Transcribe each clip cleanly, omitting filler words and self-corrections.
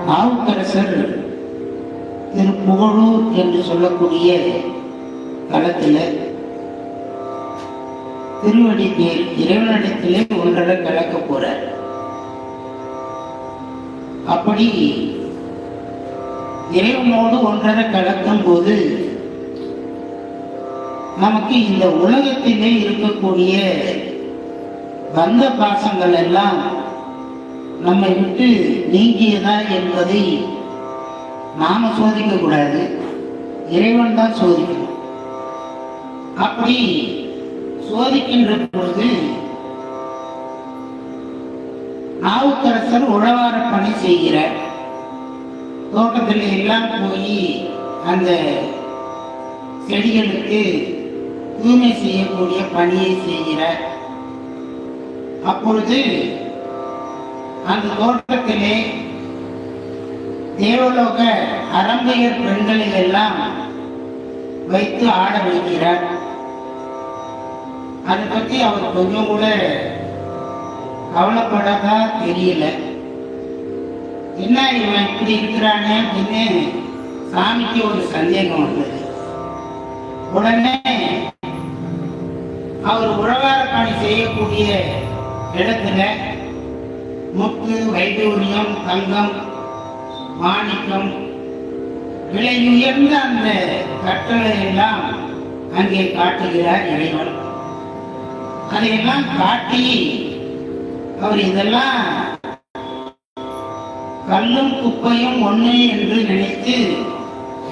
நாவுக்கரசர் திருப்புகழூர் என்று சொல்லக்கூடிய தலத்தில் திருவடி பேர் இறைவனிடத்திலே ஒன்றரை கலக்க போறார். அப்படி இறைவனோடு ஒன்றரை கலக்கும் போது நமக்கு இந்த உலகத்திலே இருக்கக்கூடிய பந்த பாசங்கள் எல்லாம் நம்மை விட்டு நீங்கியதா என்பதை நாம சோதிக்க கூடாது, இறைவன் தான் சோதிக்கணும். அப்படி சோதிக்கின்ற பொழுது நாவுக்கரசர் உழவார பணி செய்கிறார். தோட்டத்தில் எல்லாம் போய் அந்த செடிகளுக்கு தூய்மை செய்யக்கூடிய பணியை செய்கிறார். அப்பொழுது அந்த தோட்டத்திலே தேவலோக அரம்பையர் பெண்களை எல்லாம் வைத்து ஆட வைக்கிறார். அதை பற்றி அவர் கொஞ்சம் கூட கவலைப்படாதா தெரியல. என்ன இவன் இப்படி இருக்கிறானே அப்படின்னு சாமிக்கு ஒரு சந்தேகம் வந்தது. உடனே அவர் உழவார பணி செய்யக்கூடிய இடத்துல முத்து, வைடூரியம், தங்கம், மாணிக்கம், விலை உயர்ந்த அந்த கட்டளை எல்லாம் அங்கே காட்டுகிறார் இறைவன். அதையெல்லாம் காட்டி அவர் இதெல்லாம் கல்லும் குப்பையும் ஒண்ணு என்று நினைத்து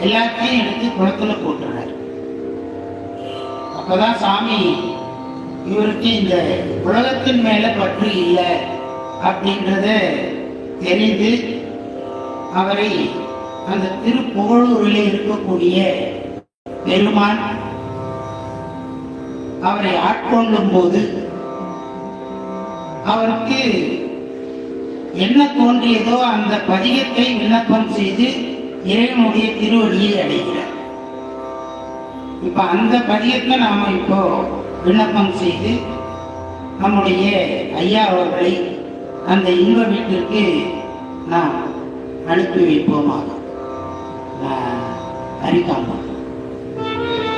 எல்லாத்தையும் எடுத்து குளத்துல போட்டுறார். அப்பதான் சாமி இவருக்கு இந்த உலகத்தின் மேல பற்று இல்லை அப்படின்றத தெரிந்து அவரை அந்த திருப்புகழூரில் இருக்கக்கூடிய பெருமான் அவரை ஆட்கொள்ளும் போது அவருக்கு என்ன தோன்றியதோ அந்த பதிகத்தை விண்ணப்பம் செய்து இறைவனுடைய திருவடியை அடைகிறார். இப்ப அந்த பதிகத்தை நாம இப்போ விண்ணப்பம் செய்து நம்முடைய ஐயா அவர்களை அந்த இன்ப வீட்டிற்கு நாம் அனுப்பி வைப்போமாக. ஹரிகாம்பம்.